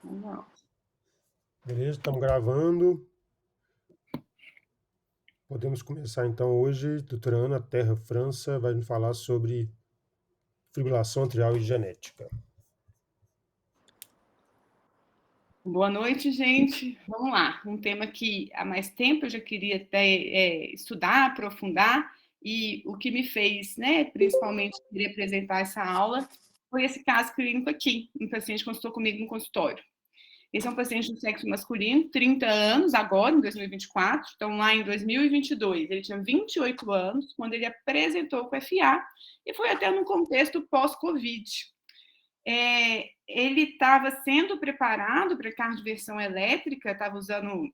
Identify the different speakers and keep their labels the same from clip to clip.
Speaker 1: Não.
Speaker 2: Beleza, estamos gravando. Podemos começar então hoje. Doutora Ana Terra França vai nos falar sobre fibrilação atrial e genética.
Speaker 1: Boa noite, gente. Vamos lá. Um tema que há mais tempo eu já queria até estudar, aprofundar, e o que me fez, né, principalmente, querer apresentar essa aula foi esse caso clínico aqui, um paciente que consultou comigo no consultório. Esse é um paciente do sexo masculino, 30 anos, agora, em 2024, então lá em 2022, ele tinha 28 anos, quando ele apresentou com FA, e foi até num contexto pós-Covid. Ele estava sendo preparado para cardioversão elétrica, estava usando,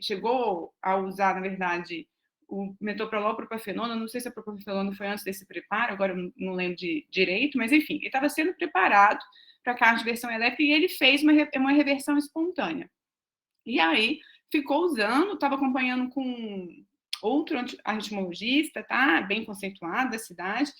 Speaker 1: chegou a usar, na verdade, o metoprolol, propafenona, não sei se a propafenona foi antes desse preparo, agora eu não lembro direito, mas enfim, ele estava sendo preparado para cardioversão elétrica e ele fez uma reversão espontânea. E aí ficou usando, estava acompanhando com outro arritmologista, tá? Bem conceituado da cidade,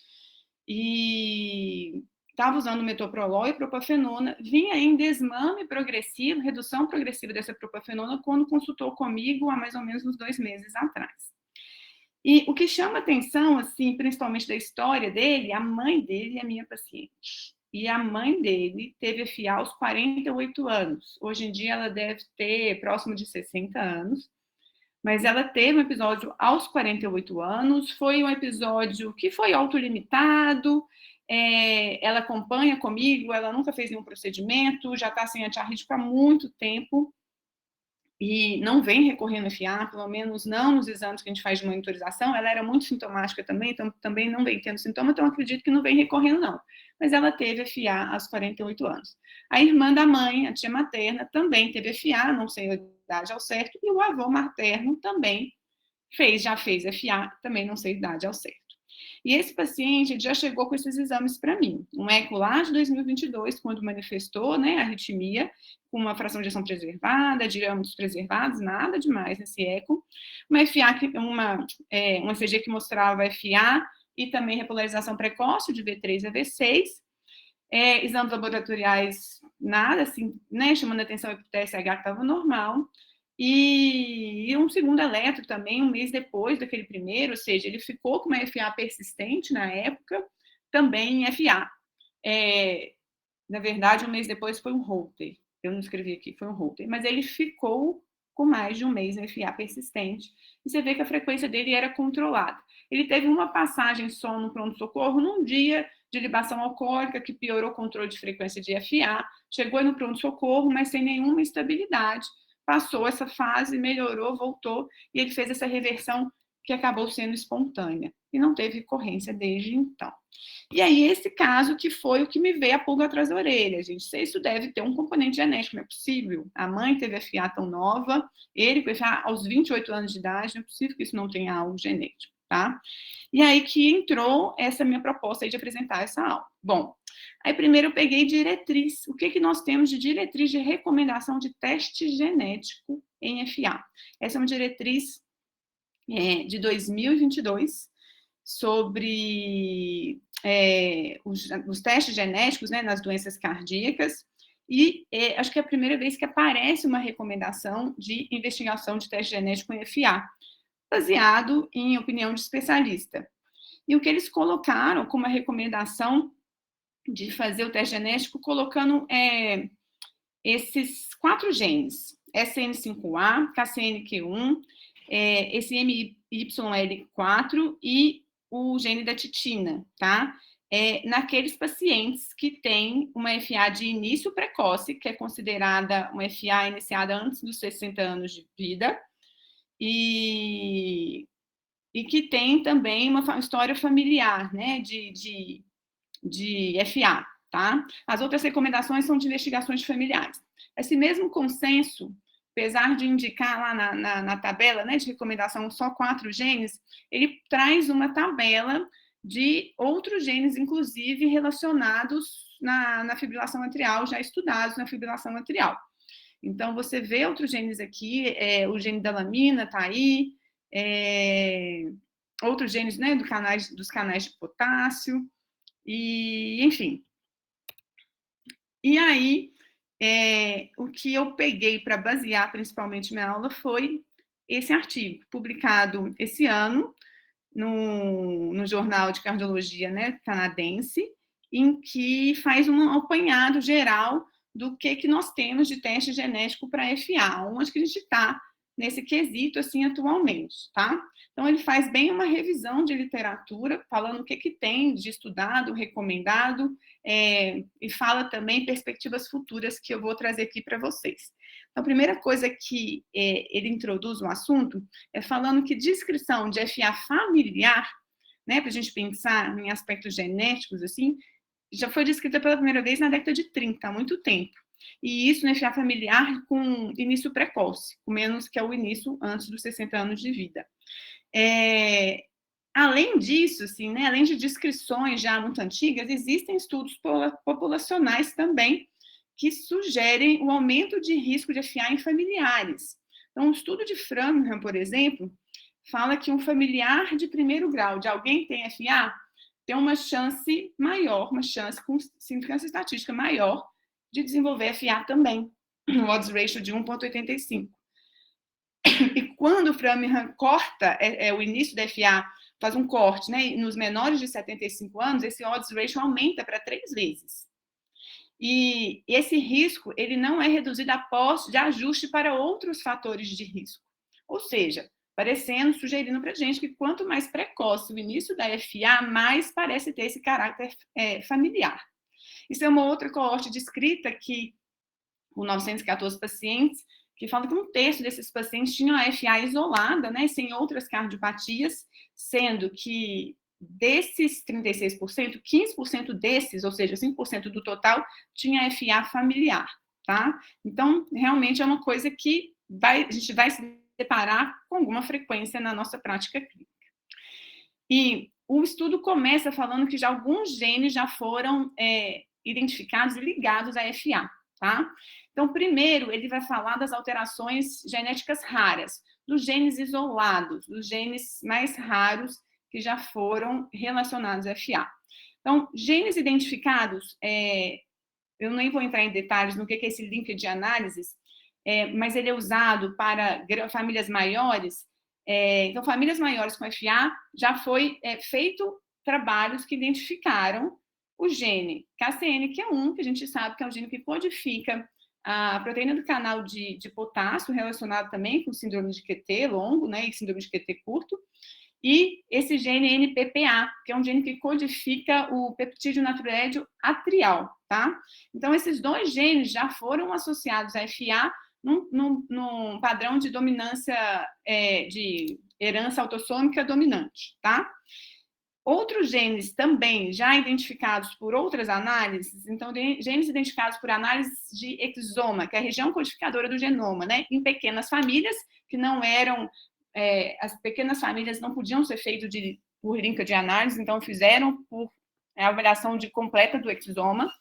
Speaker 1: e estava usando metoprolol e propafenona, vinha em desmame progressivo, redução progressiva dessa propafenona, quando consultou comigo há mais ou menos uns 2 meses atrás. E o que chama atenção, assim, principalmente da história dele, a mãe dele é minha paciente. E a mãe dele teve FA aos 48 anos. Hoje em dia ela deve ter próximo de 60 anos. Mas ela teve um episódio aos 48 anos, foi um episódio que foi autolimitado, ela acompanha comigo, ela nunca fez nenhum procedimento, já está sem antiarrítico há muito tempo, e não vem recorrendo a FA, pelo menos não nos exames que a gente faz de monitorização. Ela era muito sintomática também, então também não vem tendo sintoma, então acredito que não vem recorrendo, não. Mas ela teve FA aos 48 anos. A irmã da mãe, a tia materna, também teve FA, não sei a idade ao certo, e o avô materno também já fez FA, também não sei a idade ao certo. E esse paciente já chegou com esses exames para mim. Um eco lá de 2022, quando manifestou, né, arritmia, com uma fração de ejeção preservada, diâmetros preservados, nada demais nesse eco. Uma FA, um ECG que mostrava FA e também repolarização precoce de V3 a V6. Exames laboratoriais, nada assim, né, chamando a atenção para o TSH que estava normal. E um segundo eletro também, um mês depois daquele primeiro, ou seja, ele ficou com uma FA persistente na época, também em FA. Na verdade, um mês depois foi um Holter. Eu não escrevi aqui, foi um Holter. Mas ele ficou com mais de um mês em FA persistente. E você vê que a frequência dele era controlada. Ele teve uma passagem só no pronto-socorro num dia de libação alcoólica, que piorou o controle de frequência de FA, chegou no pronto-socorro, mas sem nenhuma estabilidade, passou essa fase, melhorou, voltou, e ele fez essa reversão que acabou sendo espontânea, e não teve recorrência desde então. E aí, esse caso que foi o que me veio a pulga atrás da orelha, gente. Se isso deve ter um componente genético, não é possível. A mãe teve FA tão nova, ele com FA aos 28 anos de idade, não é possível que isso não tenha algo genético, tá? E aí que entrou essa minha proposta aí de apresentar essa aula. Bom, aí primeiro eu peguei diretriz. O que, que nós temos de diretriz de recomendação de teste genético em FA? Essa é uma diretriz de 2022 sobre os testes genéticos, né, nas doenças cardíacas, e acho que é a primeira vez que aparece uma recomendação de investigação de teste genético em FA, baseado em opinião de especialista. E o que eles colocaram como a recomendação de fazer o teste genético, colocando esses 4 genes, SN5A, KCNQ1, esse MYL4 e o gene da titina, tá? Naqueles pacientes que têm uma FA de início precoce, que é considerada uma FA iniciada antes dos 60 anos de vida, e que tem também uma história familiar, né, de FA, tá? As outras recomendações são de investigações familiares. Esse mesmo consenso, apesar de indicar lá na tabela, né, de recomendação só 4 genes, ele traz uma tabela de outros genes, inclusive relacionados na fibrilação atrial, já estudados na fibrilação atrial. Então, você vê outros genes aqui, o gene da lamina está aí, outros genes, né, dos canais de potássio, e, enfim. E aí, O que eu peguei para basear principalmente minha aula foi esse artigo, publicado esse ano no Jornal de Cardiologia, né, canadense, em que faz um apanhado geral do que nós temos de teste genético para FA, onde que a gente está nesse quesito, assim, atualmente, tá? Então, ele faz bem uma revisão de literatura, falando o que tem de estudado, recomendado, e fala também perspectivas futuras que eu vou trazer aqui para vocês. Então, a primeira coisa que ele introduz no assunto é falando que descrição de FA familiar, né, para a gente pensar em aspectos genéticos, assim, já foi descrita pela primeira vez na década de 30, há muito tempo. E isso no FA familiar com início precoce, com menos que é o início antes dos 60 anos de vida. Além disso, assim, né, além de descrições já muito antigas, existem estudos populacionais também que sugerem o aumento de risco de FA em familiares. Então, o estudo de Framingham, por exemplo, fala que um familiar de primeiro grau de alguém que tem FA tem uma chance maior, uma chance com significância estatística maior de desenvolver FA também, um odds ratio de 1,85. E quando o Framingham corta o início da FA, faz um corte, né, nos menores de 75 anos, esse odds ratio aumenta para 3 vezes. E esse risco, ele não é reduzido após de ajuste para outros fatores de risco. Ou seja, sugerindo para a gente que quanto mais precoce o início da FA, mais parece ter esse caráter familiar. Isso é uma outra coorte descrita que, com 914 pacientes, que fala que um terço desses pacientes tinham a FA isolada, né, sem outras cardiopatias, sendo que desses 36%, 15% desses, ou seja, 5% do total, tinha FA familiar, tá? Então, realmente é uma coisa que a gente vai se deparar com alguma frequência na nossa prática clínica. E o estudo começa falando que já alguns genes já foram identificados e ligados à FA, tá? Então, primeiro, ele vai falar das alterações genéticas raras, dos genes isolados, dos genes mais raros que já foram relacionados à FA. Então, genes identificados, eu nem vou entrar em detalhes no que é esse link de análises, mas ele é usado para famílias maiores. Então, famílias maiores com FA, já foi feito trabalhos que identificaram o gene KCNQ1, que a gente sabe que é um gene que codifica a proteína do canal de potássio, relacionado também com síndrome de QT longo, né, e síndrome de QT curto, e esse gene NPPA, que é um gene que codifica o peptídeo natriurético atrial, tá? Então, esses dois genes já foram associados à FA num padrão de dominância, de herança autossômica dominante, tá? Outros genes também já identificados por outras análises, então, genes identificados por análise de exoma, que é a região codificadora do genoma, né? Em pequenas famílias que não eram, as pequenas famílias não podiam ser feitas por linka de análise, então fizeram por avaliação completa do exoma,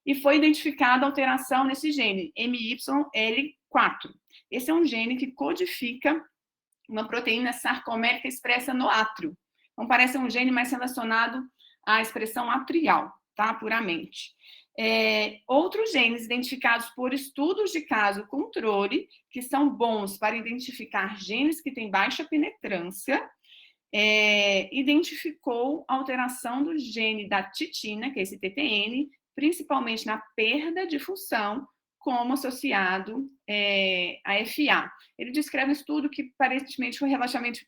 Speaker 1: e foi identificada alteração nesse gene, MYL4. Esse é um gene que codifica uma proteína sarcomérica expressa no átrio. Então, parece um gene mais relacionado à expressão atrial, tá? Puramente. Outros genes identificados por estudos de caso controle, que são bons para identificar genes que têm baixa penetrância, identificou a alteração do gene da titina, que é esse TTN, principalmente na perda de função, como associado à FA. Ele descreve um estudo que aparentemente foi relativamente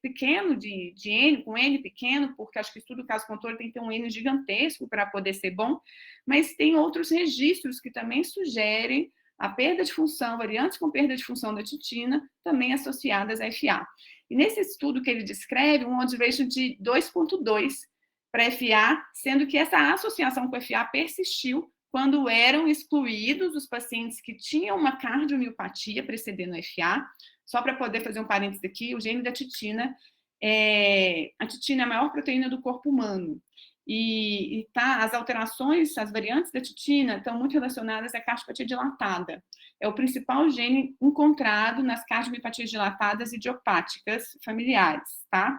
Speaker 1: pequeno, de N, com N pequeno, porque acho que o estudo do caso controle tem que ter um N gigantesco para poder ser bom, mas tem outros registros que também sugerem a perda de função, variantes com perda de função da titina, também associadas à FA. E nesse estudo que ele descreve, um odds ratio de 2,2 para FA, sendo que essa associação com FA persistiu quando eram excluídos os pacientes que tinham uma cardiomiopatia precedendo a FA. Só para poder fazer um parênteses aqui, o gene da titina, a titina é a maior proteína do corpo humano. As alterações, as variantes da titina estão muito relacionadas à cardiopatia dilatada. É o principal gene encontrado nas cardiomiopatias dilatadas idiopáticas familiares, tá?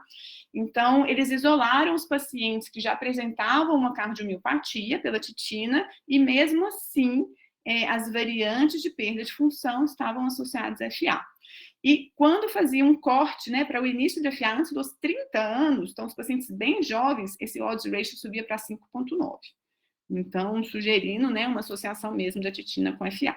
Speaker 1: Então, eles isolaram os pacientes que já apresentavam uma cardiomiopatia pela titina e, mesmo assim, as variantes de perda de função estavam associadas a FA. E quando fazia um corte, né, para o início de FA antes dos 30 anos, então os pacientes bem jovens, esse odds ratio subia para 5,9. Então, sugerindo, né, uma associação mesmo da titina com FA.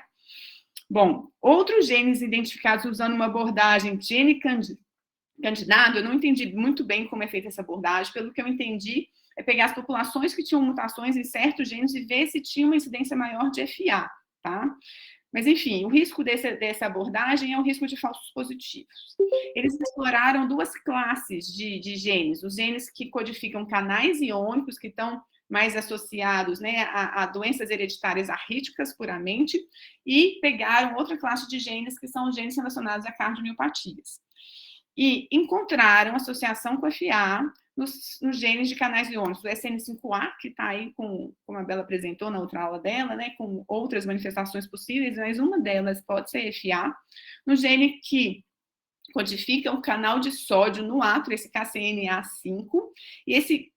Speaker 1: Bom, outros genes identificados usando uma abordagem gene candidado, eu não entendi muito bem como é feita essa abordagem, pelo que eu entendi, é pegar as populações que tinham mutações em certos genes e ver se tinha uma incidência maior de FA, tá? Mas, enfim, o risco dessa abordagem é o risco de falsos positivos. Eles exploraram duas classes de genes, os genes que codificam canais iônicos, que estão mais associados, né, a doenças hereditárias arrítmicas puramente, e pegaram outra classe de genes, que são os genes relacionados a cardiomiopatias. E encontraram associação com FA nos genes de canais iônicos, o SN5A, que está aí, como a Bela apresentou na outra aula dela, né, com outras manifestações possíveis, mas uma delas pode ser FA, no gene que codifica o canal de sódio no átrio, esse KCNA5, e esse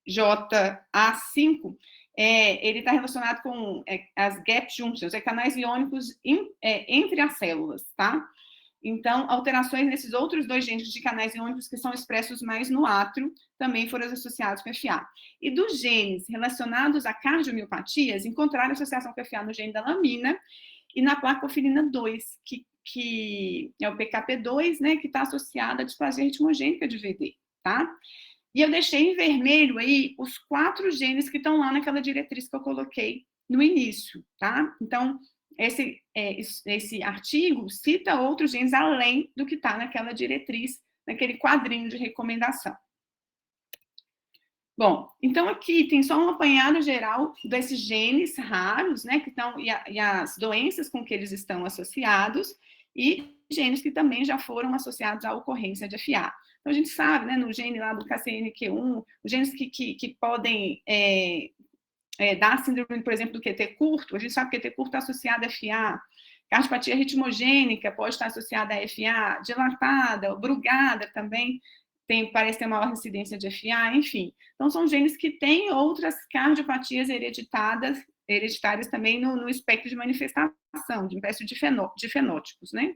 Speaker 1: GJA5, ele está relacionado com as gap junctions, canais iônicos entre as células, tá? Então, alterações nesses outros dois genes de canais iônicos que são expressos mais no átrio também foram associados com FA. E dos genes relacionados a cardiomiopatias, encontraram associação com FA no gene da lamina e na placoferrina 2, que é o PKP2, né, que está associado à displasia ritmogênica de VD, tá? E eu deixei em vermelho aí os 4 genes que estão lá naquela diretriz que eu coloquei no início, tá? Então, esse artigo cita outros genes além do que está naquela diretriz, naquele quadrinho de recomendação. Bom, então aqui tem só um apanhado geral desses genes raros, né, que estão, e as doenças com que eles estão associados, e genes que também já foram associados à ocorrência de FA. Então, a gente sabe, né, no gene lá do KCNQ1, os genes que podem dar síndrome, por exemplo, do QT curto, a gente sabe que o QT curto está associado a FA, cardiopatia ritmogênica pode estar associada a FA, dilatada, brugada também, parece ter maior incidência de FA, enfim. Então, são genes que têm outras cardiopatias hereditárias também no espectro de manifestação, de espécie de fenótipos, né?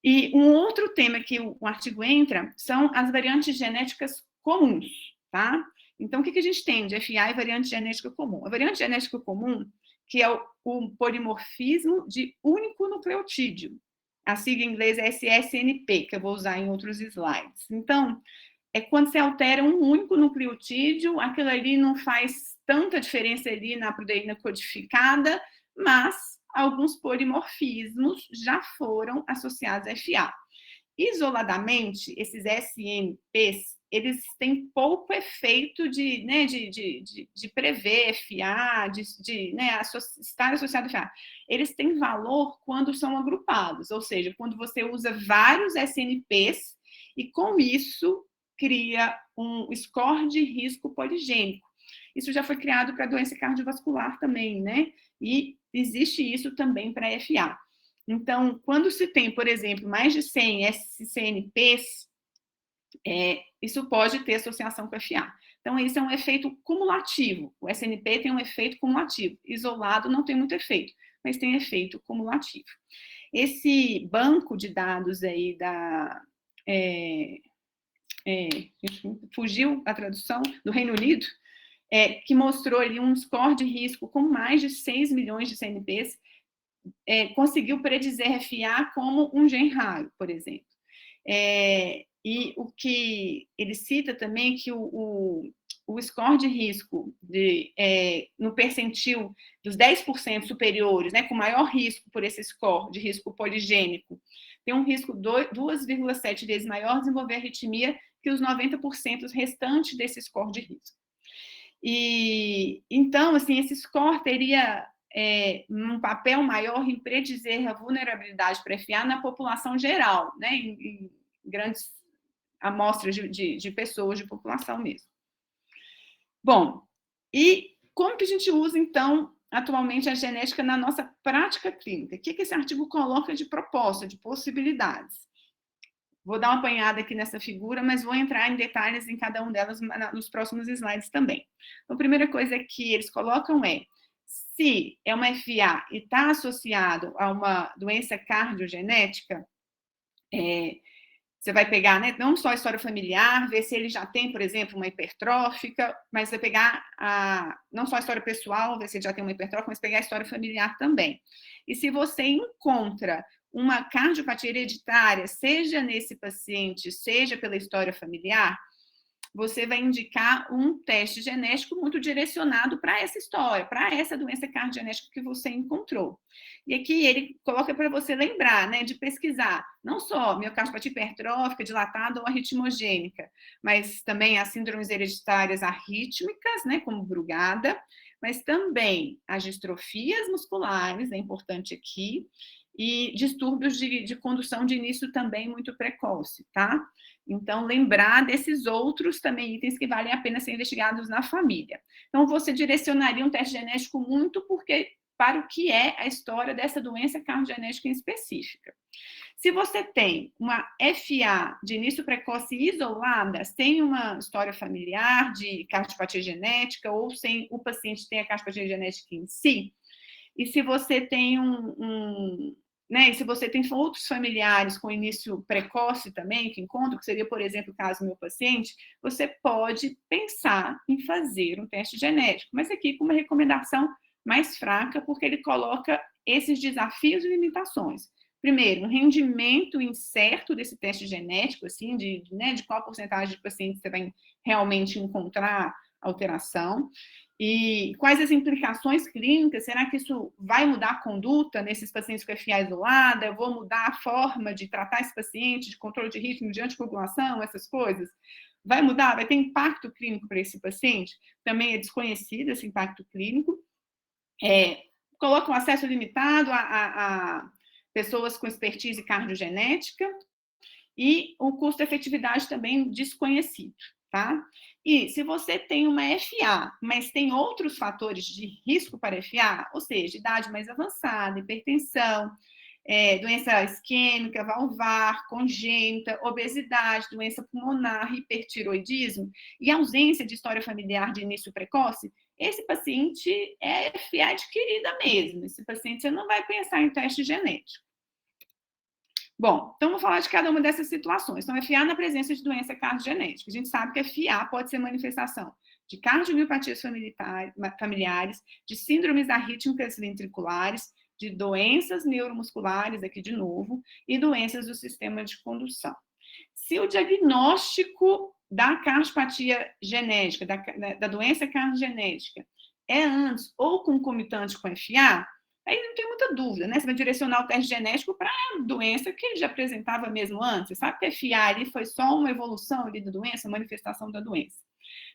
Speaker 1: E um outro tema que o artigo entra são as variantes genéticas comuns, tá? Então, o que a gente tem de FA e variante genética comum? A variante genética comum, que é o polimorfismo de único nucleotídeo. A sigla em inglês é SSNP, que eu vou usar em outros slides. Então, é quando você altera um único nucleotídeo, aquilo ali não faz tanta diferença ali na proteína codificada, mas alguns polimorfismos já foram associados a FA. Isoladamente, esses SNPs, eles têm pouco efeito de prever FA, estar associado a FA. Eles têm valor quando são agrupados, ou seja, quando você usa vários SNPs e, com isso, cria um score de risco poligênico. Isso já foi criado para doença cardiovascular também, né? E existe isso também para FA. Então, quando se tem, por exemplo, mais de 100 SCNPs, isso pode ter associação com FA. Então, isso é um efeito cumulativo. O SNP tem um efeito cumulativo. Isolado não tem muito efeito, mas tem efeito cumulativo. Esse banco de dados aí fugiu a tradução, do Reino Unido, que mostrou ali um score de risco com mais de 6 milhões de CNPs, conseguiu predizer FA como um gene raro, por exemplo. E o que ele cita também é que o score de risco no percentil dos 10% superiores, né, com maior risco por esse score de risco poligênico, tem um risco 2,7 vezes maior de desenvolver arritmia que os 90% restantes desse score de risco. E, então, assim, esse score teria um papel maior em predizer a vulnerabilidade para FA na população geral, né, em grandes amostras de pessoas, de população mesmo. Bom, e como que a gente usa, então, atualmente a genética na nossa prática clínica? O que esse artigo coloca de proposta, de possibilidades? Vou dar uma apanhada aqui nessa figura, mas vou entrar em detalhes em cada uma delas nos próximos slides também. Então, a primeira coisa que eles colocam Se é uma FA e está associado a uma doença cardiogenética, você vai pegar, né, não só a história familiar, ver se ele já tem, por exemplo, uma hipertrófica, mas vai pegar não só a história pessoal, ver se ele já tem uma hipertrófica, mas pegar a história familiar também. E se você encontra uma cardiopatia hereditária, seja nesse paciente, seja pela história familiar, você vai indicar um teste genético muito direcionado para essa história, para essa doença cardiogenética que você encontrou. E aqui ele coloca para você lembrar, né, de pesquisar, não só miocardiopatia hipertrófica, dilatada ou arritmogênica, mas também as síndromes hereditárias arrítmicas, né, como Brugada, mas também as distrofias musculares, é importante aqui, e distúrbios de condução de início também muito precoce, tá? Então, lembrar desses outros também itens que valem a pena ser investigados na família. Então, você direcionaria um teste genético muito para o que é a história dessa doença cardiogenética em específica. Se você tem uma FA de início precoce isolada, sem uma história familiar de cardiopatia genética, ou sem o paciente ter a cardiopatia genética em si, e se você tem né, e se você tem outros familiares com início precoce também, que encontram, que seria, por exemplo, o caso do meu paciente, você pode pensar em fazer um teste genético, mas aqui com uma recomendação mais fraca, porque ele coloca esses desafios e limitações. Primeiro, um rendimento incerto desse teste genético, assim, né, de qual porcentagem de pacientes você vai realmente encontrar alteração. E quais as implicações clínicas? Será que isso vai mudar a conduta nesses pacientes com FA isolada? Eu vou mudar a forma de tratar esse paciente, de controle de ritmo de anticoagulação, essas coisas? Vai mudar? Vai ter impacto clínico para esse paciente? Também é desconhecido esse impacto clínico. Coloca um acesso limitado a pessoas com expertise cardiogenética e o custo-efetividade também desconhecido, tá? E se você tem uma FA, mas tem outros fatores de risco para FA, ou seja, idade mais avançada, hipertensão, doença isquêmica, valvar, congênita, obesidade, doença pulmonar, hipertiroidismo e ausência de história familiar de início precoce, esse paciente é FA adquirida mesmo. Esse paciente você não vai pensar em teste genético. Bom, então vou falar de cada uma dessas situações. Então, FA na presença de doença cardiogenética. A gente sabe que FA pode ser manifestação de cardiomiopatias familiares, de síndromes arrítmicas ventriculares, de doenças neuromusculares, aqui de novo, e doenças do sistema de condução. Se o diagnóstico da cardiopatia genética, da doença cardiogenética, é antes ou concomitante com FA, aí não tem muita dúvida, né? Você vai direcionar o teste genético para a doença que ele já apresentava mesmo antes. Você sabe que a FA ali foi só uma evolução ali da doença, manifestação da doença.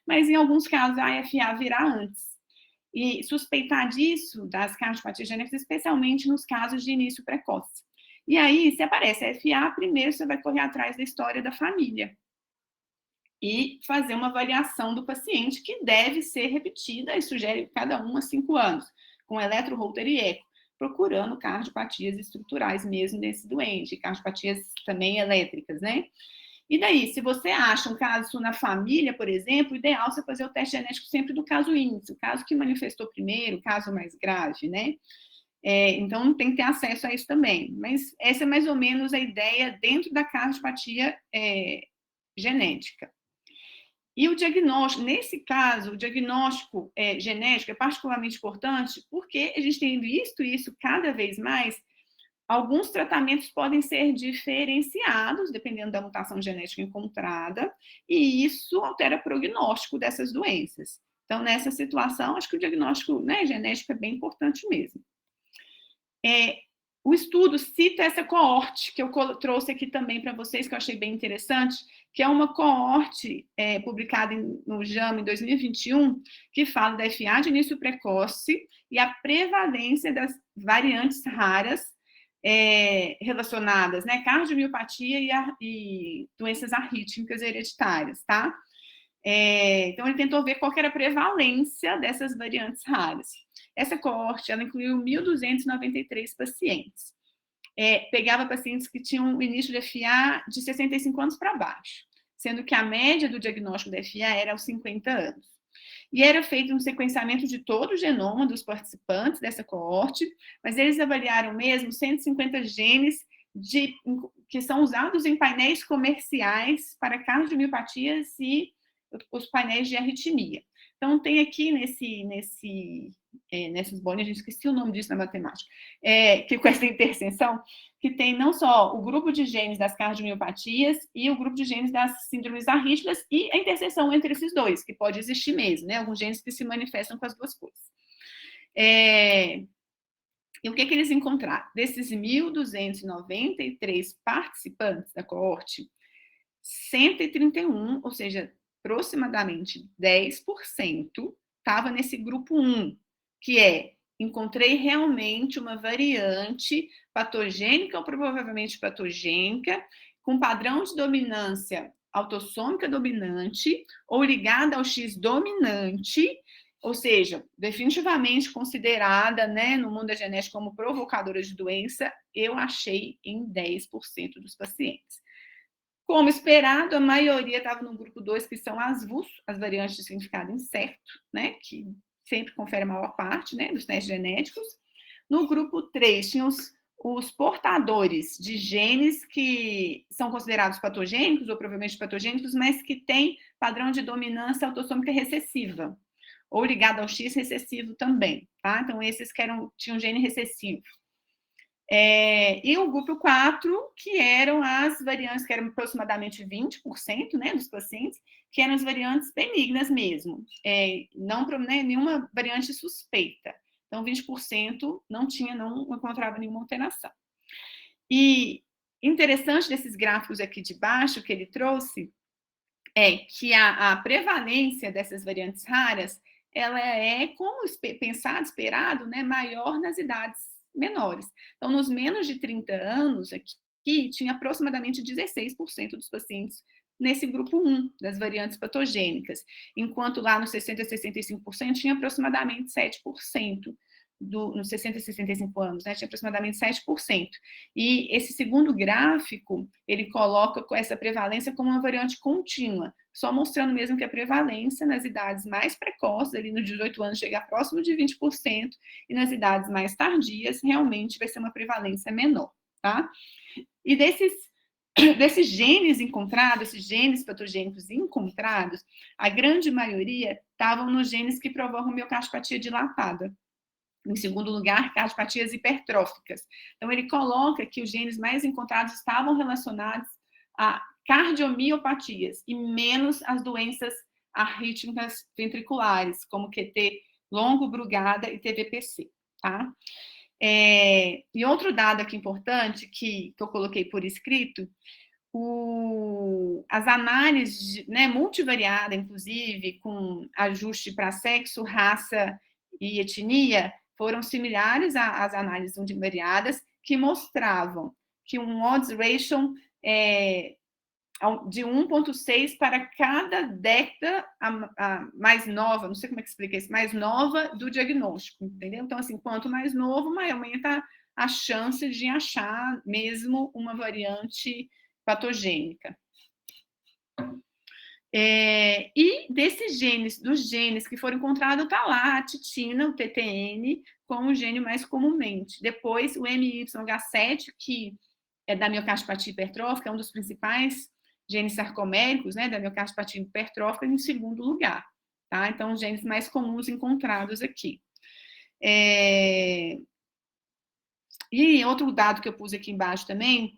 Speaker 1: Mas em alguns casos a FA virá antes. E suspeitar disso, das cardiopatias genéticas, especialmente nos casos de início precoce. E aí, se aparece a FA, primeiro você vai correr atrás da história da família e fazer uma avaliação do paciente que deve ser repetida e sugere cada 1 a 5 anos, com eletro, Holter e eco, procurando cardiopatias estruturais mesmo nesse doente, cardiopatias também elétricas, né? E daí, se você acha um caso na família, por exemplo, o ideal é você fazer o teste genético sempre do caso índice, o caso que manifestou primeiro, o caso mais grave, né? Então, tem que ter acesso a isso também. Mas essa é mais ou menos a ideia dentro da cardiopatia genética. E o diagnóstico, nesse caso, o diagnóstico genético é particularmente importante porque a gente tem visto isso cada vez mais. Alguns tratamentos podem ser diferenciados, dependendo da mutação genética encontrada, e isso altera o prognóstico dessas doenças. Então, nessa situação, acho que o diagnóstico, né, genético é bem importante mesmo. O estudo cita essa coorte, que eu trouxe aqui também para vocês, que eu achei bem interessante, que é uma coorte publicada no JAMA em 2021, que fala da FA de início precoce e a prevalência das variantes raras relacionadas, né, cardiomiopatia e doenças arrítmicas hereditárias, tá? Então, ele tentou ver qual era a prevalência dessas variantes raras. Essa coorte, ela incluiu 1.293 pacientes. Pegava pacientes que tinham um início de FA de 65 anos para baixo, sendo que a média do diagnóstico da FA era aos 50 anos. E era feito um sequenciamento de todo o genoma dos participantes dessa coorte, mas eles avaliaram mesmo 150 genes que são usados em painéis comerciais para cardiomiopatias e os painéis de arritmia. Então, tem aqui nessas bolinhas, a gente esqueci o nome disso na matemática, que com essa interseção, que tem não só o grupo de genes das cardiomiopatias e o grupo de genes das síndromes arrítmicas e a interseção entre esses dois, que pode existir mesmo, né? Alguns genes que se manifestam com as duas coisas. E o que eles encontraram? Desses 1.293 participantes da coorte, 131, ou seja, aproximadamente 10%, estava nesse grupo 1, que encontrei realmente uma variante patogênica ou provavelmente patogênica, com padrão de dominância autossômica dominante ou ligada ao X dominante, ou seja, definitivamente considerada, né, no mundo da genética como provocadora de doença, eu achei em 10% dos pacientes. Como esperado, a maioria estava no grupo 2, que são as VUS, as variantes de significado incerto, né, que sempre confere a maior parte, né, dos testes genéticos. No grupo 3, tinham os portadores de genes que são considerados patogênicos, ou provavelmente patogênicos, mas que têm padrão de dominância autossômica recessiva, ou ligado ao X recessivo também, tá? Então, esses que tinham gene recessivo. E o grupo 4, que eram as variantes, que eram aproximadamente 20%, né, dos pacientes, que eram as variantes benignas mesmo, não nenhuma variante suspeita. Então, 20% não encontrava nenhuma alteração. E interessante desses gráficos aqui de baixo que ele trouxe é que a prevalência dessas variantes raras, ela como pensado, esperado, né, maior nas idades menores. Então, nos menos de 30 anos, aqui tinha aproximadamente 16% dos pacientes nesse grupo 1, das variantes patogênicas, enquanto lá nos 60 a 65% tinha aproximadamente 7%. Nos 60 a 65 anos, né, tinha aproximadamente 7%. E esse segundo gráfico, ele coloca essa prevalência como uma variante contínua, só mostrando mesmo que a prevalência nas idades mais precoces, ali nos 18 anos, chega próximo de 20%, e nas idades mais tardias, realmente vai ser uma prevalência menor, tá? E desses genes encontrados, esses genes patogênicos encontrados, a grande maioria estavam nos genes que provocam miocardiopatia dilatada. Em segundo lugar, cardiopatias hipertróficas. Então, ele coloca que os genes mais encontrados estavam relacionados a cardiomiopatias e menos as doenças arrítmicas ventriculares, como QT longo, Brugada e TVPC, tá? E outro dado aqui importante, que eu coloquei por escrito, as análises, né, multivariada, inclusive, com ajuste para sexo, raça e etnia, foram similares às análises multivariadas, que mostravam que um odds ratio de 1,6 para cada década a mais nova, não sei como é que explica isso, mais nova do diagnóstico, entendeu? Então, assim, quanto mais novo, maior aumenta a chance de achar mesmo uma variante patogênica. E dos genes que foram encontrados, está lá a titina, o TTN, como o gene mais comumente. Depois, o MYH7, que é da miocardiopatia hipertrófica, é um dos principais genes sarcoméricos, né, da miocardiopatia hipertrófica, em segundo lugar. Tá? Então, os genes mais comuns encontrados aqui. E outro dado que eu pus aqui embaixo também,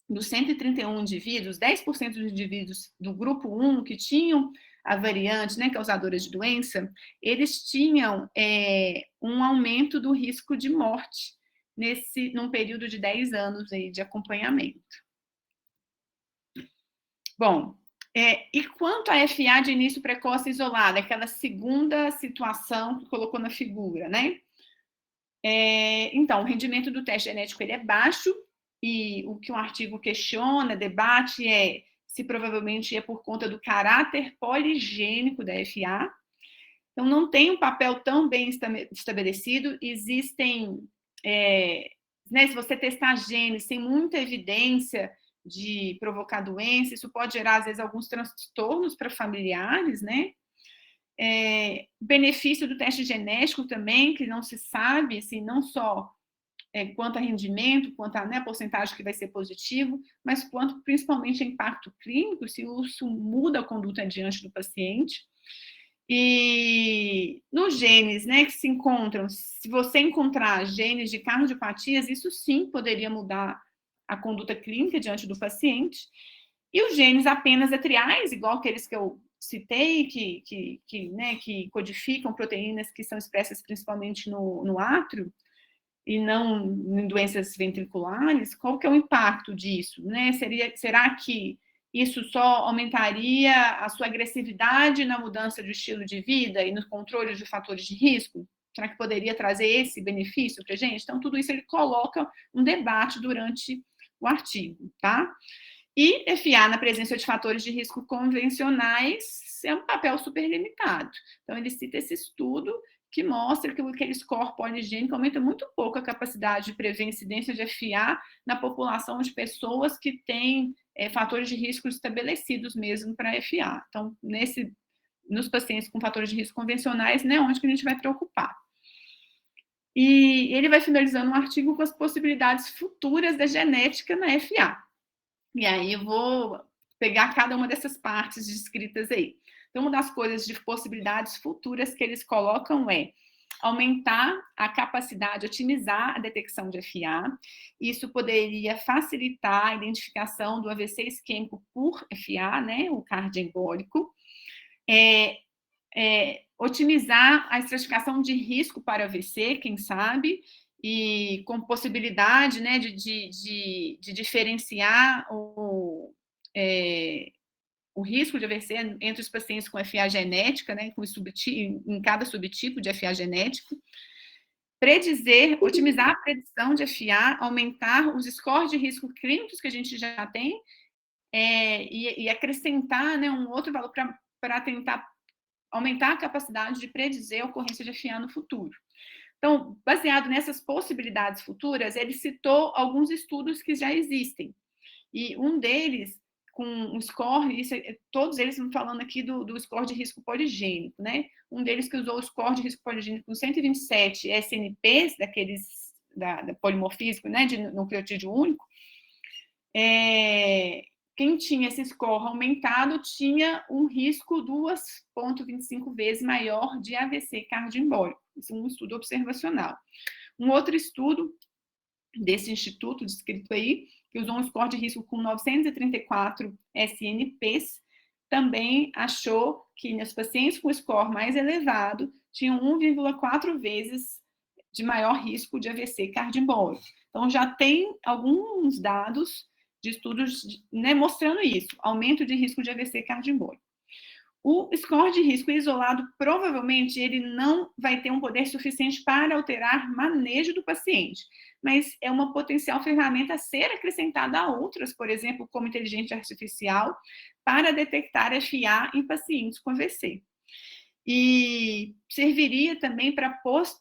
Speaker 1: dos 131 indivíduos, 10% dos indivíduos do grupo 1 que tinham a variante, né, causadora de doença, eles tinham um aumento do risco de morte num período de 10 anos aí de acompanhamento. Bom, e quanto à FA de início precoce isolada, aquela segunda situação que colocou na figura, né? Então, o rendimento do teste genético ele é baixo, e o que um artigo questiona, debate, se provavelmente é por conta do caráter poligênico da FA. Então, não tem um papel tão bem estabelecido. Existem, né, se você testar genes sem muita evidência de provocar doença, isso pode gerar, às vezes, alguns transtornos para familiares, né? benefício do teste genético também, que não se sabe, assim, não só quanto a rendimento, quanto a, né, a porcentagem que vai ser positivo, mas quanto principalmente a impacto clínico, se isso muda a conduta diante do paciente. E nos genes, né, que se encontram, se você encontrar genes de cardiopatias, isso sim poderia mudar a conduta clínica diante do paciente. E os genes apenas atriais, igual aqueles que eu citei, que codificam proteínas que são expressas principalmente no átrio, e não em doenças ventriculares, qual que é o impacto disso, né? Será que isso só aumentaria a sua agressividade na mudança de estilo de vida e no controle de fatores de risco? Será que poderia trazer esse benefício para a gente? Então, tudo isso ele coloca um debate durante o artigo, tá? E FA na presença de fatores de risco convencionais é um papel super limitado. Então, ele cita esse estudo que mostra que aquele score poligênico aumenta muito pouco a capacidade de prever incidência de FA na população de pessoas que têm fatores de risco estabelecidos mesmo para FA. Então, nos pacientes com fatores de risco convencionais, né, onde que a gente vai preocupar. E ele vai finalizando um artigo com as possibilidades futuras da genética na FA. E aí eu vou pegar cada uma dessas partes descritas aí. Então, uma das coisas de possibilidades futuras que eles colocam é aumentar a capacidade, otimizar a detecção de FA. Isso poderia facilitar a identificação do AVC isquêmico por FA, né, o cardioembólico. Otimizar a estratificação de risco para AVC, quem sabe, e com possibilidade, né, de diferenciar o risco de AVC entre os pacientes com FA genética, né, em cada subtipo de FA genético. Otimizar a predição de FA, aumentar os scores de risco clínicos que a gente já tem, e acrescentar, né, um outro valor para tentar aumentar a capacidade de predizer a ocorrência de FA no futuro. Então, baseado nessas possibilidades futuras, ele citou alguns estudos que já existem. E um deles, com um score, todos eles estão falando aqui do score de risco poligênico, né? Um deles que usou o score de risco poligênico com 127 SNPs, da polimorfismo, né, de nucleotídeo único. Quem tinha esse score aumentado tinha um risco 2,25 vezes maior de AVC cardioembólico. Isso é um estudo observacional. Um outro estudo desse instituto descrito aí, que usou um score de risco com 934 SNPs, também achou que nos pacientes com score mais elevado tinham 1,4 vezes de maior risco de AVC cardioembólico. Então, já tem alguns dados de estudos, né, mostrando isso, aumento de risco de AVC cardioembólico. O score de risco isolado, provavelmente, ele não vai ter um poder suficiente para alterar manejo do paciente, mas é uma potencial ferramenta a ser acrescentada a outras, por exemplo, como inteligência artificial, para detectar FA em pacientes com AVC. E serviria também para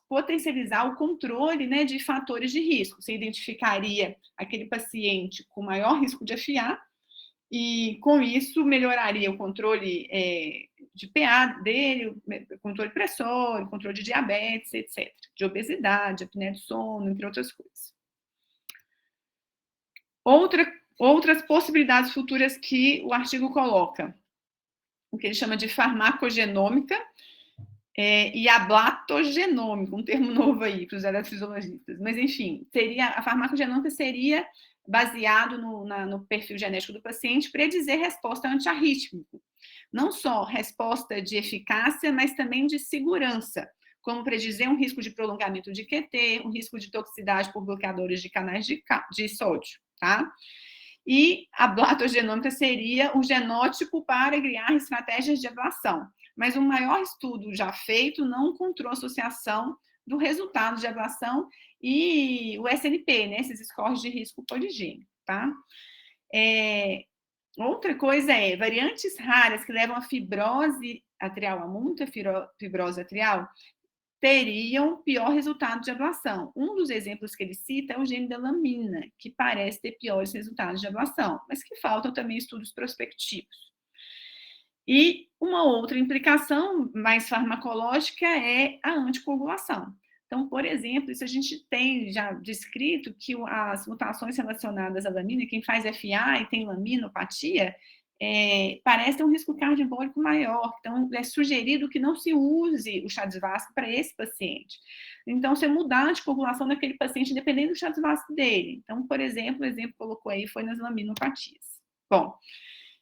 Speaker 1: potencializar o controle, né, de fatores de risco. Você identificaria aquele paciente com maior risco de FA e, com isso, melhoraria o controle de PA dele, controle de pressor, controle de diabetes, etc., de obesidade, apneia do sono, entre outras coisas. Outras possibilidades futuras que o artigo coloca, o que ele chama de farmacogenômica, e ablatogenômica, um termo novo aí para os eletrofisiologistas. Mas, enfim, a farmacogenômica seria baseado no perfil genético do paciente, predizer resposta antiarrítmica. Não só resposta de eficácia, mas também de segurança, como predizer um risco de prolongamento de QT, um risco de toxicidade por bloqueadores de canais de sódio, tá? E a ablatogenômica seria um genótipo para criar estratégias de ablação. Mas o maior estudo já feito não encontrou associação do resultado de ablação e o SNP, né, esses scores de risco poligênico, tá? Outra coisa variantes raras que levam a fibrose atrial, a muita fibrose atrial, teriam pior resultado de ablação. Um dos exemplos que ele cita é o gene da lamina, que parece ter piores resultados de ablação, mas que faltam também estudos prospectivos. E Uma outra implicação mais farmacológica é a anticoagulação. Então, por exemplo, isso a gente tem já descrito que as mutações relacionadas à lamina, quem faz FA e tem laminopatia, parece ter um risco cardioembólico maior. Então, é sugerido que não se use o chá de Vasco para esse paciente. Então, você mudar a anticoagulação daquele paciente, dependendo do chá de Vasco dele. Então, por exemplo, o exemplo que colocou aí foi nas laminopatias. Bom,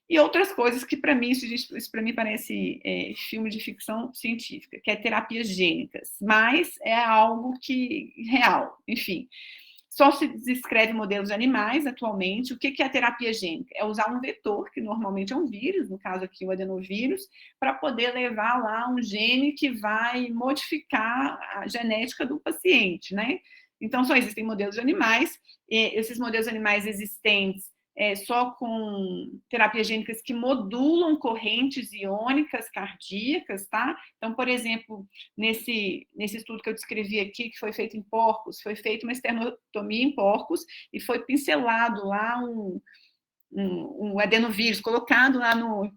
Speaker 1: e outras coisas que, para mim, isso para mim parece filme de ficção científica, que é terapias gênicas, mas é algo que real, enfim. Só se descreve modelos animais atualmente. O que é a terapia gênica? É usar um vetor, que normalmente é um vírus, no caso aqui o adenovírus, para poder levar lá um gene que vai modificar a genética do paciente, né? Então, só existem modelos de animais, esses modelos animais existentes só com terapias gênicas que modulam correntes iônicas cardíacas, tá? Então, por exemplo, nesse estudo que eu descrevi aqui, que foi feito em porcos, foi feita uma esternotomia em porcos e foi pincelado lá um adenovírus, colocado lá no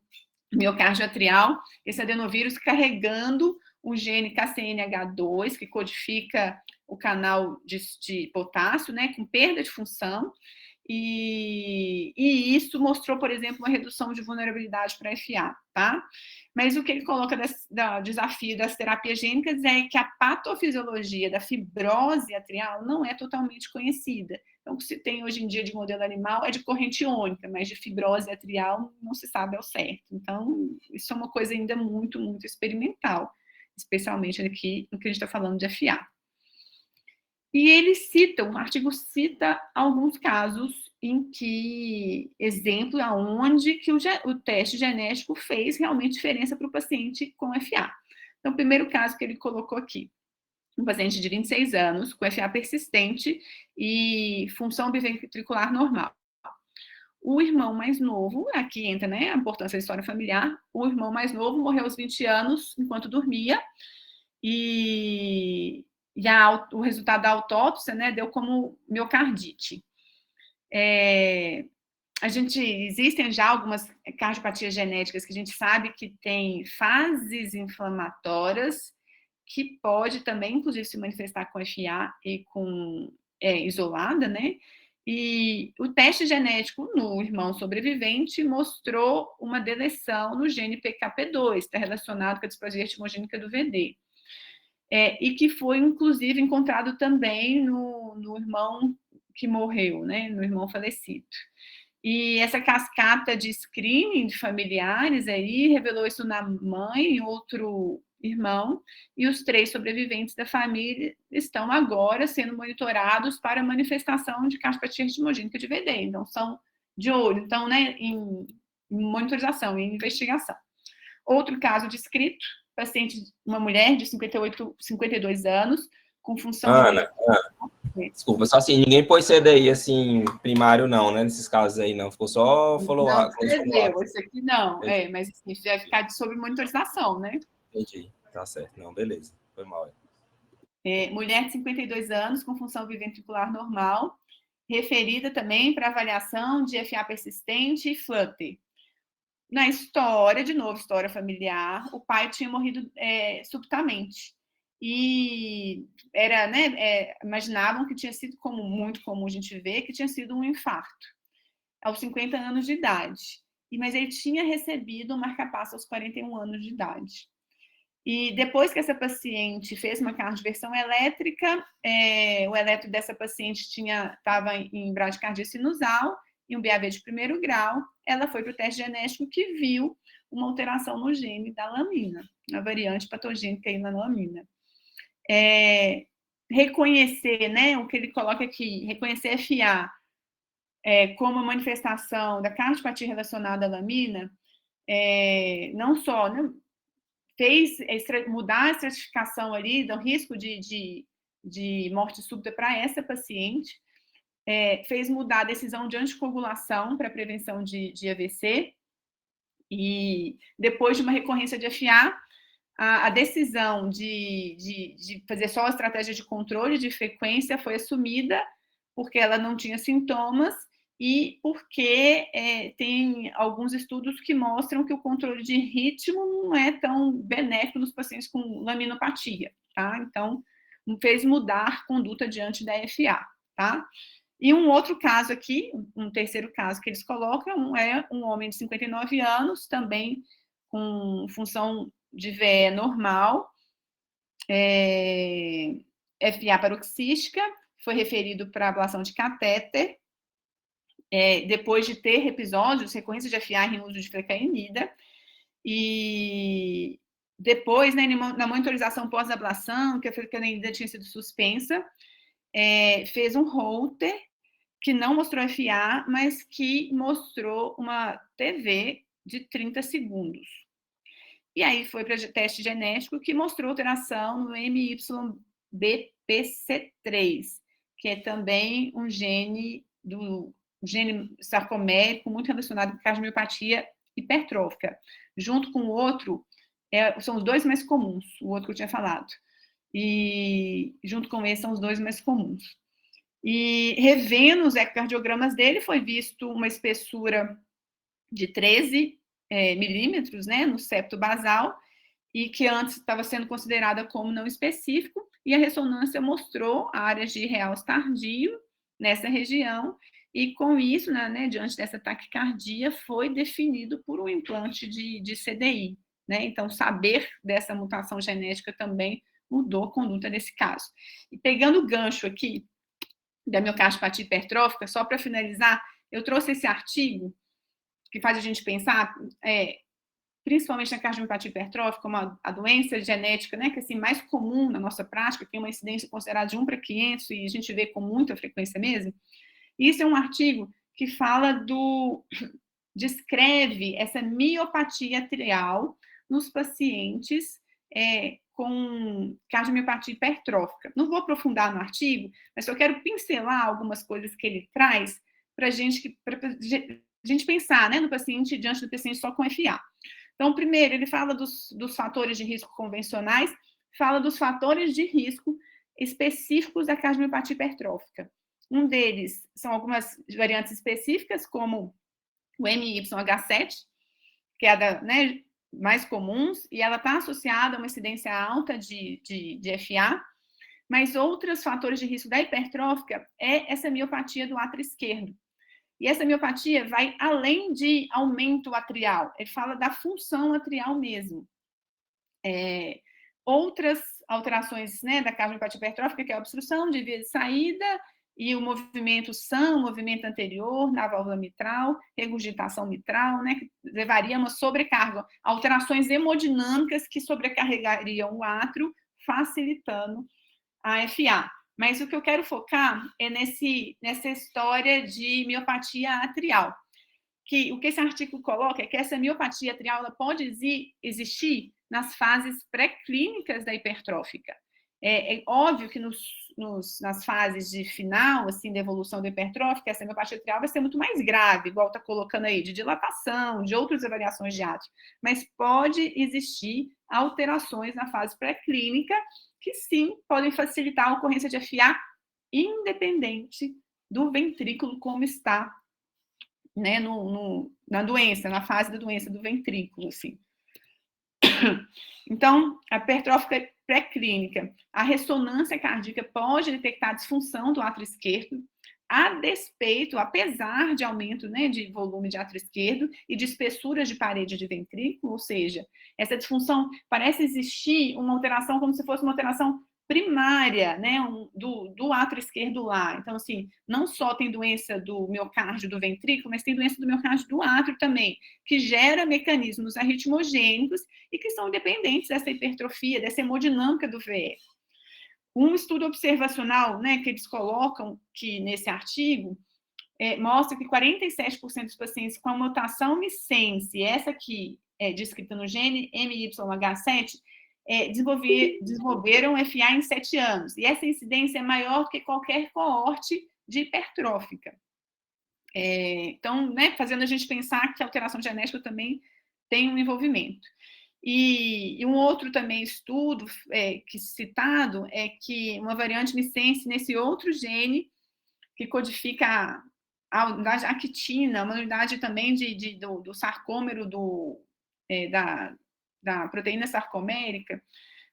Speaker 1: miocárdio atrial, esse adenovírus carregando o gene KCNH2, que codifica o canal de potássio, né, com perda de função, e isso mostrou, por exemplo, uma redução de vulnerabilidade para FA, tá? Mas o que ele coloca do desafio das terapias gênicas é que a patofisiologia da fibrose atrial não é totalmente conhecida. Então, o que se tem hoje em dia de modelo animal é de corrente iônica, mas de fibrose atrial não se sabe ao certo. Então, isso é uma coisa ainda muito, muito experimental, especialmente aqui no que a gente está falando de FA. E ele cita, o artigo cita alguns casos em que, exemplo, aonde que o teste genético fez realmente diferença para o paciente com FA. Então, o primeiro caso que ele colocou aqui, um paciente de 26 anos, com FA persistente e função biventricular normal. O irmão mais novo, aqui entra, né, a importância da história familiar, o irmão mais novo morreu aos 20 anos enquanto dormia, e o resultado da autópsia, né, deu como miocardite. Existem já algumas cardiopatias genéticas que a gente sabe que tem fases inflamatórias que pode também, inclusive, se manifestar com FA e com isolada, né? E o teste genético no irmão sobrevivente mostrou uma deleção no gene PKP2, está relacionado com a displasia etimogênica do VD. E que foi, inclusive, encontrado também no irmão que morreu, né? No irmão falecido. E essa cascata de screening de familiares aí revelou isso na mãe e outro irmão, e os 3 sobreviventes da família estão agora sendo monitorados para manifestação de cardiopatia etimogênica de VD. Então, são de olho, então, né, em monitorização, em investigação. Outro caso descrito, paciente, uma mulher de 52 anos, com função...
Speaker 3: Ana, desculpa, só assim, ninguém pôs CDI, assim, primário não, né, nesses casos aí, não, ficou só follow-up.
Speaker 1: Não escreveu, esse aqui não, mas assim, vai ficar sob monitorização, né?
Speaker 3: Entendi, tá certo, não, beleza, foi mal.
Speaker 1: Mulher de 52 anos, com função biventricular normal, referida também para avaliação de FA persistente e flutter. Na história, de novo, história familiar, o pai tinha morrido subitamente. E era, né, imaginavam que tinha sido, como muito comum a gente ver, que tinha sido um infarto, aos 50 anos de idade. Mas ele tinha recebido um marca-passo aos 41 anos de idade. E depois que essa paciente fez uma cardioversão elétrica, o eletro dessa paciente estava em bradicardia sinusal e um BAV de primeiro grau, ela foi para o teste genético que viu uma alteração no gene da lamina, a variante patogênica aí na lamina. Reconhecer, né, o que ele coloca aqui, reconhecer FA como a manifestação da cardiopatia relacionada à lamina, não só, né, fez mudar a estratificação ali do risco de morte súbita para essa paciente, fez mudar a decisão de anticoagulação para prevenção de AVC, e depois de uma recorrência de FA, a decisão de fazer só a estratégia de controle de frequência foi assumida, porque ela não tinha sintomas, e porque tem alguns estudos que mostram que o controle de ritmo não é tão benéfico nos pacientes com laminopatia, tá? Então, fez mudar conduta diante da FA, tá? E um outro caso aqui, um terceiro caso que eles colocam, é um homem de 59 anos, também com função de VE normal, FA paroxística, foi referido para ablação de catéter, depois de ter episódios, recorrência de FA em uso de flecainida, e depois, né, na monitorização pós-ablação, que a flecainida tinha sido suspensa, fez um Holter, que não mostrou FA, mas que mostrou uma TV de 30 segundos. E aí foi para teste genético que mostrou alteração no MYBPC3, que é também um gene sarcomérico muito relacionado com cardiomiopatia hipertrófica. Junto com o outro, são os dois mais comuns, o outro que eu tinha falado. E junto com esse são os dois mais comuns. E revendo os ecocardiogramas dele, foi visto uma espessura de 13 milímetros, né, no septo basal, e que antes estava sendo considerada como não específico, e a ressonância mostrou áreas de realce tardio nessa região, e com isso, né, diante dessa taquicardia, foi definido por um implante de CDI, né? Então, saber dessa mutação genética também mudou a conduta nesse caso. E pegando o gancho aqui da miocardiopatia hipertrófica, só para finalizar, eu trouxe esse artigo que faz a gente pensar, principalmente na cardiomiopatia hipertrófica, como a doença genética, né, que é assim, mais comum na nossa prática, tem uma incidência considerada de 1 para 500, e a gente vê com muita frequência mesmo. Isso é um artigo que fala descreve essa miopatia atrial nos pacientes com cardiomiopatia hipertrófica. Não vou aprofundar no artigo, mas eu quero pincelar algumas coisas que ele traz para a gente pensar, né, no paciente, diante do paciente só com FA. Então, primeiro, ele fala dos fatores de risco convencionais, fala dos fatores de risco específicos da cardiomiopatia hipertrófica. Um deles são algumas variantes específicas, como o MYH7, que é a mais comuns, e ela está associada a uma incidência alta de FA, mas outros fatores de risco da hipertrófica é essa miopatia do átrio esquerdo. E essa miopatia vai além de aumento atrial, ele fala da função atrial mesmo. Outras alterações, né, da cardiomiopatia hipertrófica, que é a obstrução de via de saída e o movimento SAM, o movimento anterior na válvula mitral, regurgitação mitral, né, que levaria a uma sobrecarga, alterações hemodinâmicas que sobrecarregariam o átrio, facilitando a FA. Mas o que eu quero focar é nessa história de miopatia atrial. O que esse artigo coloca é que essa miopatia atrial ela pode existir nas fases pré-clínicas da hipertrófica. É óbvio que nas fases de final, assim, da evolução da hipertrófica, essa miopatia atrial vai ser muito mais grave, igual está colocando aí, de dilatação, de outras avaliações de átrio. Mas pode existir alterações na fase pré-clínica que, sim, podem facilitar a ocorrência de FA independente do ventrículo como está, né, na doença, na fase da doença do ventrículo, assim. Então, a hipertrófica pré-clínica, a ressonância cardíaca pode detectar a disfunção do átrio esquerdo, apesar de aumento, né, de volume de átrio esquerdo e de espessuras de parede de ventrículo, ou seja, essa disfunção parece existir uma alteração como se fosse uma alteração primária, né, do átrio esquerdo lá. Então, assim, não só tem doença do miocárdio do ventrículo, mas tem doença do miocárdio do átrio também, que gera mecanismos arritmogênicos e que são independentes dessa hipertrofia, dessa hemodinâmica do VE. Um estudo observacional, né, que eles colocam que nesse artigo mostra que 47% dos pacientes com a mutação missense, essa aqui é descrita no gene MYH7, desenvolveram FA em 7 anos. E essa incidência é maior que qualquer coorte de hipertrófica. Então, né, fazendo a gente pensar que a alteração genética também tem um envolvimento. E um outro também estudo que citado é que uma variante missense nesse outro gene que codifica a unidade actina, uma unidade também do sarcômero da proteína sarcomérica,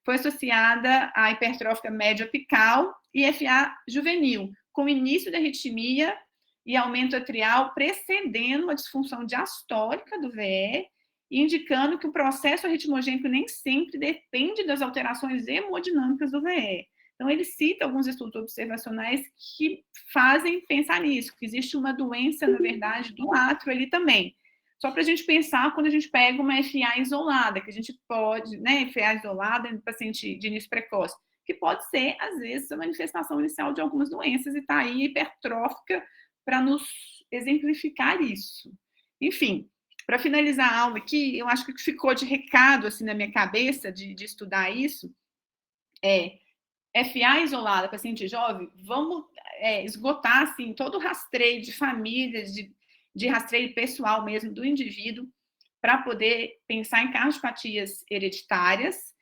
Speaker 1: foi associada à hipertrófica média apical e FA juvenil, com início da arritmia e aumento atrial precedendo a disfunção diastólica do VE, indicando que o processo arritmogênico nem sempre depende das alterações hemodinâmicas do VE. Então, ele cita alguns estudos observacionais que fazem pensar nisso, que existe uma doença, na verdade, do átrio ali também. Só para a gente pensar quando a gente pega uma FA isolada, que a gente pode, né, FA isolada em paciente de início precoce, que pode ser, às vezes, a manifestação inicial de algumas doenças e está aí hipertrófica para nos exemplificar isso. Enfim, para finalizar a aula aqui, eu acho que o que ficou de recado assim, na minha cabeça de estudar isso é FA isolada, paciente jovem, vamos esgotar assim, todo o rastreio de famílias, de rastreio pessoal mesmo do indivíduo, para poder pensar em cardiopatias hereditárias.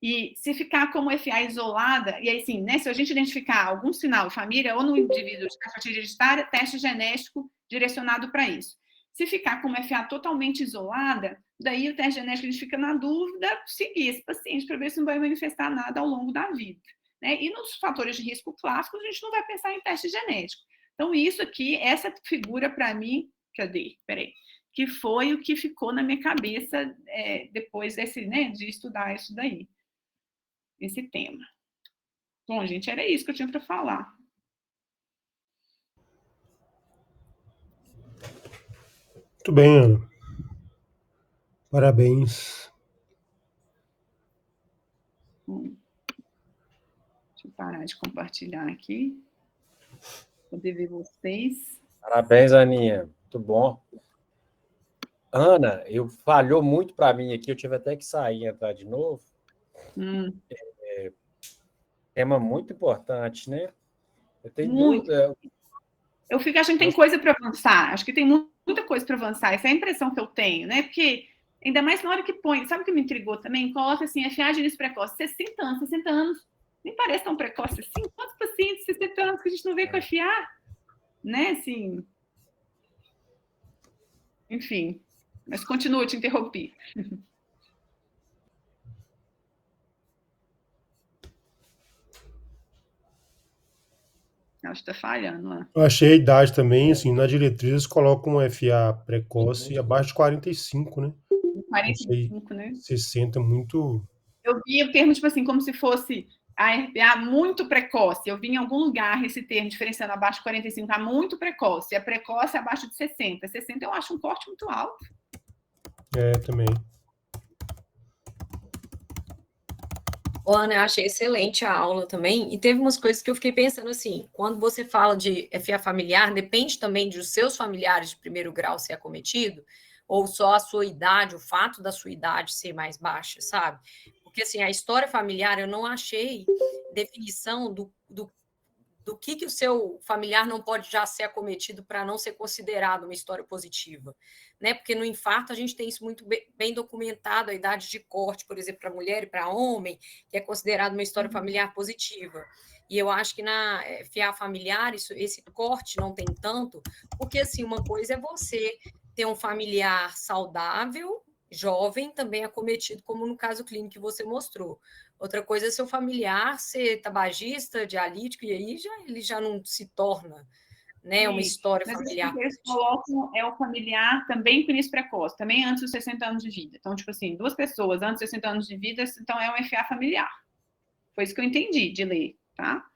Speaker 1: E se ficar como FA isolada, e aí sim, né, se a gente identificar algum sinal de família ou no indivíduo de cardiopatia hereditária, teste genético direcionado para isso. Se ficar como FA totalmente isolada, daí o teste genético a gente fica na dúvida, seguir esse paciente para ver se não vai manifestar nada ao longo da vida. Né? E nos fatores de risco clássicos, a gente não vai pensar em teste genético. Então, isso aqui, essa figura para mim, que foi o que ficou na minha cabeça depois de estudar isso daí, esse tema. Bom, gente, era isso que eu tinha para falar.
Speaker 2: Muito bem, Ana. Parabéns.
Speaker 1: Deixa eu parar de compartilhar aqui. Poder ver vocês.
Speaker 4: Parabéns, Aninha. Muito bom. Ana, falhou muito para mim aqui, eu tive até que sair e entrar de novo. Tema muito importante, né? Eu tenho dúvida.
Speaker 1: Eu fico achando que tem coisa para avançar. Acho que tem muita coisa para avançar. Essa é a impressão que eu tenho, né? Porque, ainda mais na hora que põe, sabe o que me intrigou também? Coloca assim, FA de início precoce, 60 anos. Nem parece tão precoce assim. Quantos pacientes de 60 anos que a gente não vê com FA? Né, assim... Enfim, mas continua, eu te interrompi. Acho que está falhando lá.
Speaker 2: Eu achei a idade também, assim, na diretriz eles colocam um FA precoce abaixo de 45, né?
Speaker 1: 45, né?
Speaker 2: 60 muito...
Speaker 1: Eu vi o termo, tipo assim, como se fosse a RPA muito precoce. Eu vi em algum lugar esse termo, diferenciando abaixo de 45, a muito precoce. E a precoce abaixo de 60. 60 eu acho um corte muito alto.
Speaker 2: Também.
Speaker 5: Ana, eu achei excelente a aula também, e teve umas coisas que eu fiquei pensando assim, quando você fala de FA familiar, depende também dos seus familiares de primeiro grau ser acometido, ou só a sua idade, o fato da sua idade ser mais baixa, sabe? Porque, assim, a história familiar, eu não achei definição do que o seu familiar não pode já ser acometido para não ser considerado uma história positiva, né? Porque no infarto a gente tem isso muito bem documentado, a idade de corte, por exemplo, para mulher e para homem, que é considerado uma história familiar positiva. E eu acho que na FA familiar esse corte não tem tanto, porque assim, uma coisa é você ter um familiar saudável, jovem, também acometido, como no caso clínico que você mostrou. Outra coisa é seu familiar ser tabagista, dialítico, e aí ele já não se torna, né, uma história familiar.
Speaker 1: Mas o que eles colocam é o familiar também com início precoce, também antes dos 60 anos de vida. Então, tipo assim, 2 pessoas antes dos 60 anos de vida, então é um FA familiar. Foi isso que eu entendi de ler, tá?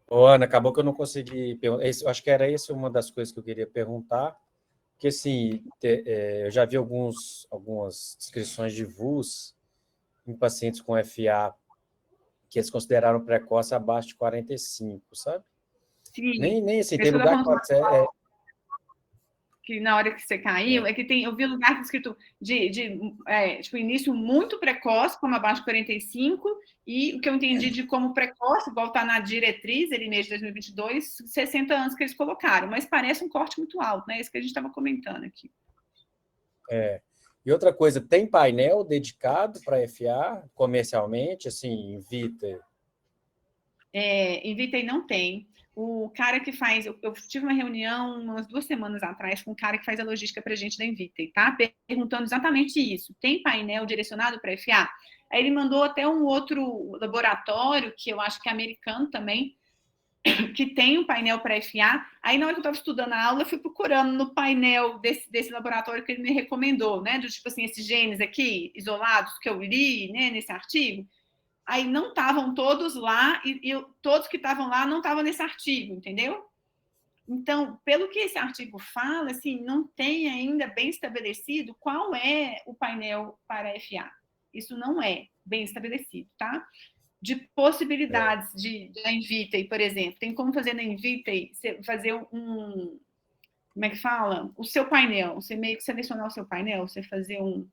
Speaker 4: Ana, acabou que eu não consegui perguntar. Acho que era essa uma das coisas que eu queria perguntar. Porque, assim, eu já vi algumas descrições de VUS em pacientes com FA que eles consideraram precoce abaixo de 45, sabe?
Speaker 1: Sim.
Speaker 4: Nem assim, tem lugar
Speaker 1: que na hora que você caiu, é que eu vi lugar escrito tipo, início muito precoce, como abaixo de 45, e o que eu entendi de como precoce, igual está na diretriz, ele mês de 2022, 60 anos que eles colocaram, mas parece um corte muito alto, né? Isso que a gente estava comentando aqui.
Speaker 4: E outra coisa, tem painel dedicado para FA comercialmente, assim, Invita?
Speaker 1: Invitei não tem. O cara que faz... Eu tive uma reunião umas 2 semanas atrás com um cara que faz a logística para a gente da Invitei, tá? Perguntando exatamente isso. Tem painel direcionado para FA? Aí ele mandou até um outro laboratório, que eu acho que é americano também, que tem um painel para FA. Aí, na hora que eu estava estudando a aula, eu fui procurando no painel desse laboratório que ele me recomendou, né? Do tipo assim, esses genes aqui, isolados, que eu li, né, nesse artigo. Aí não estavam todos lá, e todos que estavam lá não estavam nesse artigo, entendeu? Então, pelo que esse artigo fala, assim, não tem ainda bem estabelecido qual é o painel para FA. Isso não é bem estabelecido, tá? De possibilidades da Invitei, por exemplo. Tem como fazer na Invitei, fazer como é que fala? O seu painel, você meio que selecionar o seu painel, você fazer um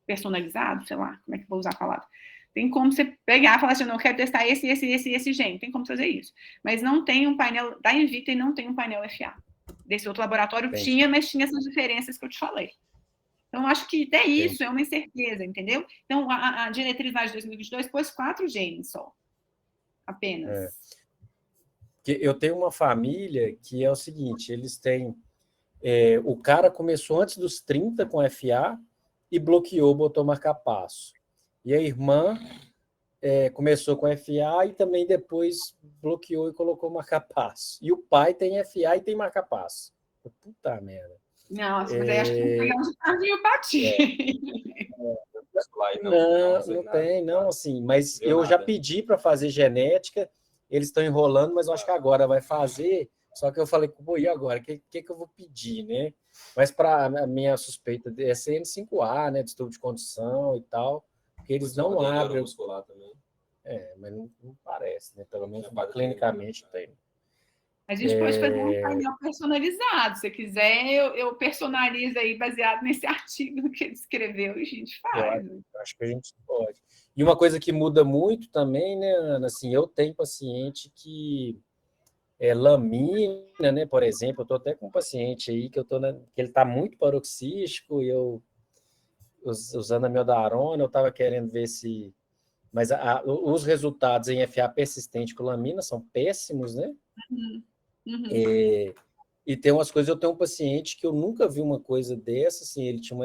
Speaker 1: personalizado, sei lá, como é que eu vou usar a palavra. Tem como você pegar e falar assim, não, eu quero testar esse gene, tem como fazer isso. Mas não tem um painel, da Invitei não tem um painel FA. Desse outro laboratório tinha, mas tinha essas diferenças que eu te falei. Então, acho que até isso é uma incerteza, entendeu? Então, a diretriz de 2022 pôs 4 genes só, apenas.
Speaker 4: Eu tenho uma família que é o seguinte, eles têm... o cara começou antes dos 30 com FA e bloqueou, botou marca-passo. E a irmã começou com FA e também depois bloqueou e colocou marca-passo. E o pai tem FA e tem marca-passo. Puta merda.
Speaker 1: Nossa, mas aí acho que tem que pegar um cardiopatia.
Speaker 4: Não tem, não, assim, mas eu já pedi para fazer genética, eles estão enrolando, mas eu acho que agora vai fazer, só que eu falei, pô, e agora? O que eu vou pedir, né? Mas para a minha suspeita é CN5A, né, distúrbio de condução e tal, porque eles não abrem... mas não parece, né? Pelo menos clinicamente tem.
Speaker 1: A gente pode fazer um painel personalizado. Se quiser, eu personalizo aí, baseado nesse artigo que ele escreveu, e a gente faz.
Speaker 4: Eu acho que a gente pode. E uma coisa que muda muito também, né, Ana? Assim, eu tenho paciente que lamina, né? Por exemplo, eu estou até com um paciente aí que que ele está muito paroxístico e eu, usando a miodarona, eu estava querendo ver se... Mas os resultados em FA persistente com lamina são péssimos, né? E tem umas coisas, eu tenho um paciente que eu nunca vi uma coisa dessa, assim, ele tinha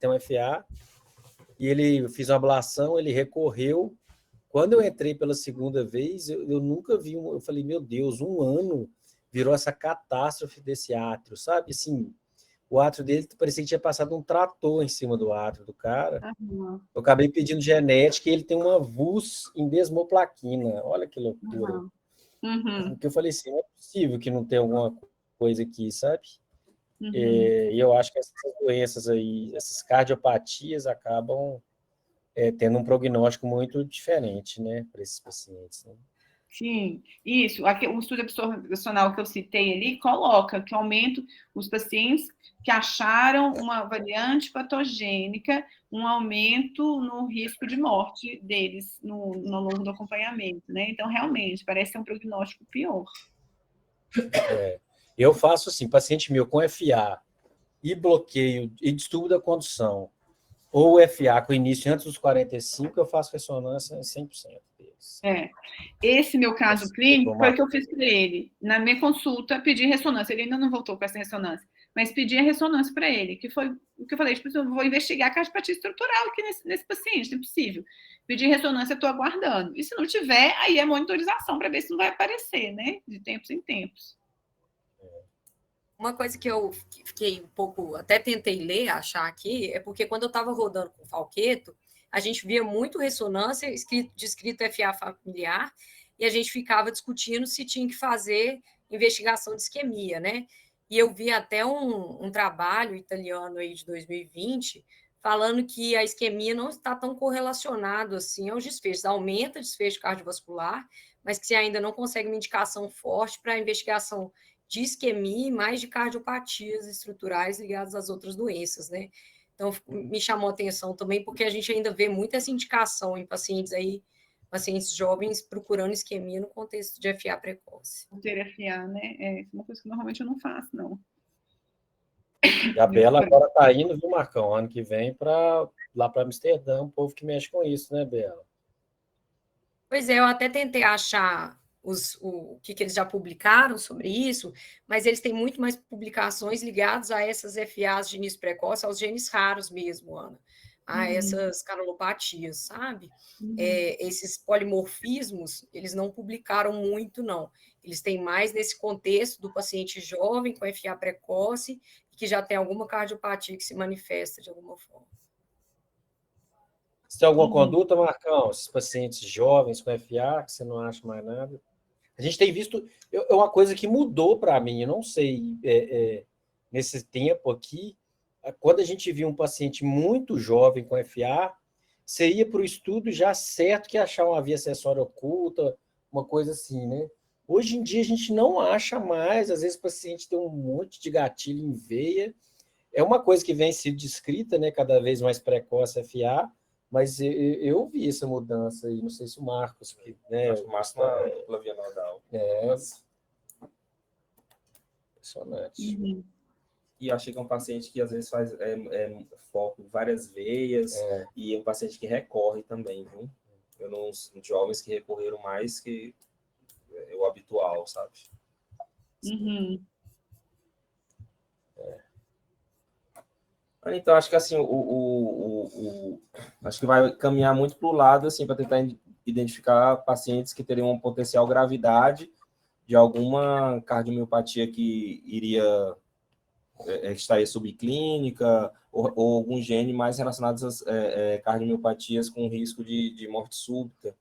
Speaker 4: tem um FA, e ele fez uma ablação, ele recorreu. Quando eu entrei pela segunda vez, eu nunca vi, eu falei, meu Deus, 1 ano virou essa catástrofe desse átrio, sabe? Assim, o átrio dele parecia que tinha passado um trator em cima do átrio do cara. Eu acabei pedindo genética e ele tem uma VUS em desmoplaquina. Olha que loucura. Porque eu falei assim, não é possível que não tenha alguma coisa aqui, sabe? E eu acho que essas doenças aí, essas cardiopatias acabam tendo um prognóstico muito diferente, né, para esses pacientes, né?
Speaker 1: Sim, isso. Aqui, um estudo observacional que eu citei ali coloca que aumenta os pacientes que acharam uma variante patogênica, um aumento no risco de morte deles no longo do acompanhamento, né? Então, realmente, parece ser um prognóstico pior.
Speaker 4: Eu faço assim, paciente meu com FA e bloqueio e distúrbio da condução, ou FA com início antes dos 45, eu faço ressonância em 100% deles.
Speaker 1: Esse meu caso clínico foi o que eu fiz para ele. Na minha consulta, pedi ressonância. Ele ainda não voltou com essa ressonância, mas pedi a ressonância para ele, que foi o que eu falei, tipo, eu vou investigar a cardiopatia estrutural aqui nesse paciente, não é possível. Pedi ressonância, estou aguardando. E se não tiver, aí é monitorização para ver se não vai aparecer, né? De tempos em tempos.
Speaker 5: Uma coisa que eu fiquei um pouco, até tentei ler, achar aqui, é porque quando eu estava rodando com o Falqueto, a gente via muito ressonância descrito FA familiar, e a gente ficava discutindo se tinha que fazer investigação de isquemia, né? E eu vi até um trabalho italiano aí de 2020 falando que a isquemia não está tão correlacionado assim aos desfechos, aumenta o desfecho cardiovascular, mas que você ainda não consegue uma indicação forte para a investigação de isquemia e mais de cardiopatias estruturais ligadas às outras doenças, né? Então, me chamou a atenção também, porque a gente ainda vê muito essa indicação em pacientes jovens procurando isquemia no contexto de FA precoce.
Speaker 1: Ter FA, né? É uma coisa que normalmente eu não faço, não.
Speaker 4: E a Bela agora está indo, viu, Marcão? Ano que vem lá para Amsterdã, um povo que mexe com isso, né, Bela?
Speaker 5: Pois é, eu até tentei achar o que eles já publicaram sobre isso, mas eles têm muito mais publicações ligadas a essas FAs de início precoce, aos genes raros mesmo, Ana, a essas canalopatias, sabe? Esses polimorfismos, eles não publicaram muito, não. Eles têm mais nesse contexto do paciente jovem com FA precoce, que já tem alguma cardiopatia que se manifesta de alguma forma.
Speaker 4: Você tem alguma conduta, Marcão? Esses pacientes jovens com FA, que você não acha mais nada? A gente tem visto... É uma coisa que mudou para mim, eu não sei, nesse tempo aqui, quando a gente viu um paciente muito jovem com FA, você ia para o estudo já certo que achar uma via acessória oculta, uma coisa assim, né? Hoje em dia a gente não acha mais, às vezes o paciente tem um monte de gatilho em veia, é uma coisa que vem sendo descrita, né, cada vez mais precoce FA, mas eu vi essa mudança aí, não sei se o Marcos... Que, né,
Speaker 3: Acho que o Marcos na dupla via nodal.
Speaker 4: Impressionante.
Speaker 3: E eu achei que é um paciente que às vezes faz foco em várias veias, e é um paciente que recorre também, viu? Eu não jovens que recorreram mais que o habitual, sabe? Então, acho que assim, acho que vai caminhar muito para o lado, assim, para tentar identificar pacientes que teriam um potencial gravidade de alguma cardiomiopatia que estaria subclínica, ou algum gene mais relacionados às cardiomiopatias com risco de morte súbita.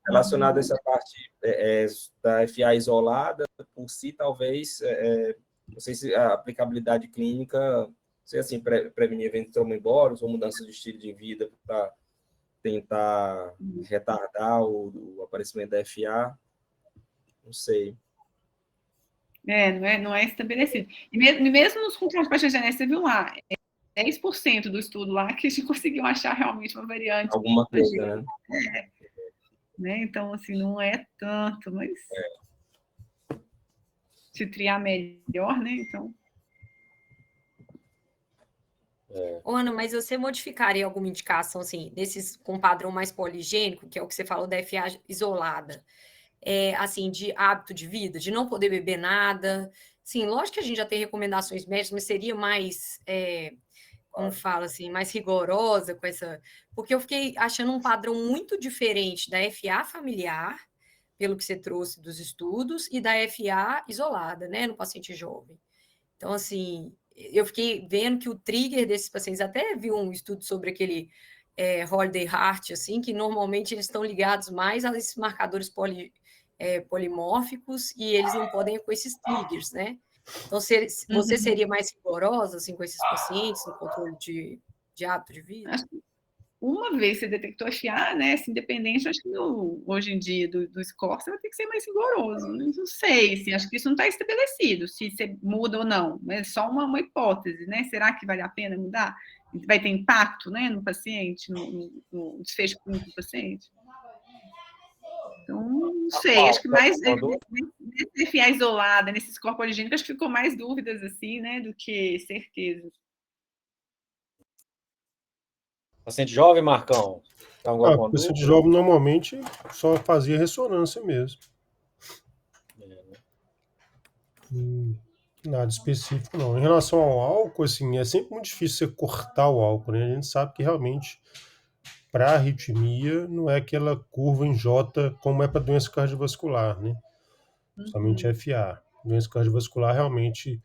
Speaker 3: Relacionado a essa parte da FA isolada, por si, talvez, não sei se a aplicabilidade clínica, sei assim, prevenir eventos tromboembólicos ou mudanças de estilo de vida para tentar retardar o aparecimento da FA, não sei.
Speaker 1: Não é estabelecido. E mesmo nos com cardiopatia genética, você viu lá, 10% do estudo lá que a gente conseguiu achar realmente uma variante.
Speaker 3: Alguma coisa,
Speaker 1: né? Então, assim, não é tanto, mas se triar melhor, né? Então...
Speaker 5: Ana, mas você modificaria alguma indicação, assim, desses com padrão mais poligênico, que é o que você falou da FA isolada, assim, de hábito de vida, de não poder beber nada? Sim, lógico que a gente já tem recomendações médicas, mas seria mais, como fala assim, mais rigorosa com essa... Porque eu fiquei achando um padrão muito diferente da FA familiar, pelo que você trouxe dos estudos, e da FA isolada, né, no paciente jovem. Então, assim, eu fiquei vendo que o trigger desses pacientes, até vi um estudo sobre aquele Holiday Heart, assim, que normalmente eles estão ligados mais a esses marcadores polimórficos e eles não podem ir com esses triggers, né? Então, você seria mais rigorosa, assim, com esses pacientes no controle de hábito de vida?
Speaker 1: Uma vez você detectou FA, né, assim, independente, acho que hoje em dia do score, você vai ter que ser mais rigoroso. Não sei, assim, acho que isso não está estabelecido, se você muda ou não, é só uma hipótese, né? Será que vale a pena mudar? Vai ter impacto, né, no paciente, no desfecho clínico do paciente? Então, não sei, acho que mais nesse FA isolada, nesse score poligênico, acho que ficou mais dúvidas, assim, né, do que certezas.
Speaker 4: Paciente jovem, Marcão?
Speaker 2: O paciente jovem normalmente só fazia ressonância mesmo. Nada específico, não. Em relação ao álcool, assim, é sempre muito difícil você cortar o álcool, né? A gente sabe que realmente, para arritmia, não é aquela curva em J como é para doença cardiovascular, né? Somente FA. Doença cardiovascular, realmente,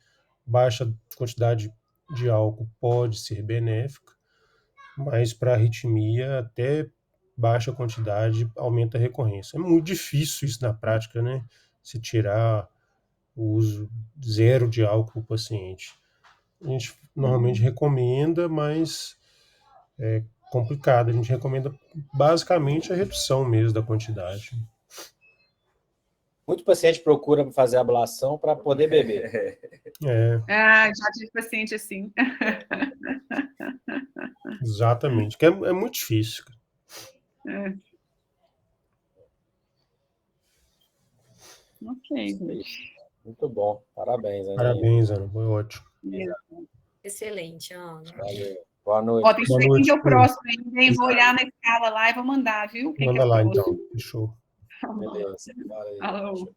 Speaker 2: baixa quantidade de álcool pode ser benéfica, mas para arritmia, até baixa quantidade aumenta a recorrência. É muito difícil isso na prática, né? Se tirar o uso zero de álcool para o paciente. A gente normalmente recomenda, mas é complicado. A gente recomenda basicamente a redução mesmo da quantidade.
Speaker 4: Muito paciente procura fazer ablação para poder beber.
Speaker 1: Já tive paciente assim.
Speaker 2: Exatamente, que é muito difícil.
Speaker 1: Ok.
Speaker 4: Muito bom. Parabéns, Ana.
Speaker 2: Parabéns, Ana. Foi ótimo.
Speaker 5: Excelente, Ana.
Speaker 4: Valeu. Boa noite.
Speaker 1: Ó, tem
Speaker 2: Boa
Speaker 1: que ver
Speaker 2: noite,
Speaker 1: quem que é o
Speaker 2: Cris.
Speaker 1: próximo ainda, hein? Vou olhar na escala lá e vou mandar, viu? Quem que é
Speaker 2: Manda
Speaker 1: o
Speaker 2: lá,
Speaker 1: próximo.
Speaker 2: então. Fechou.
Speaker 4: Beleza. Valeu.
Speaker 1: Falou.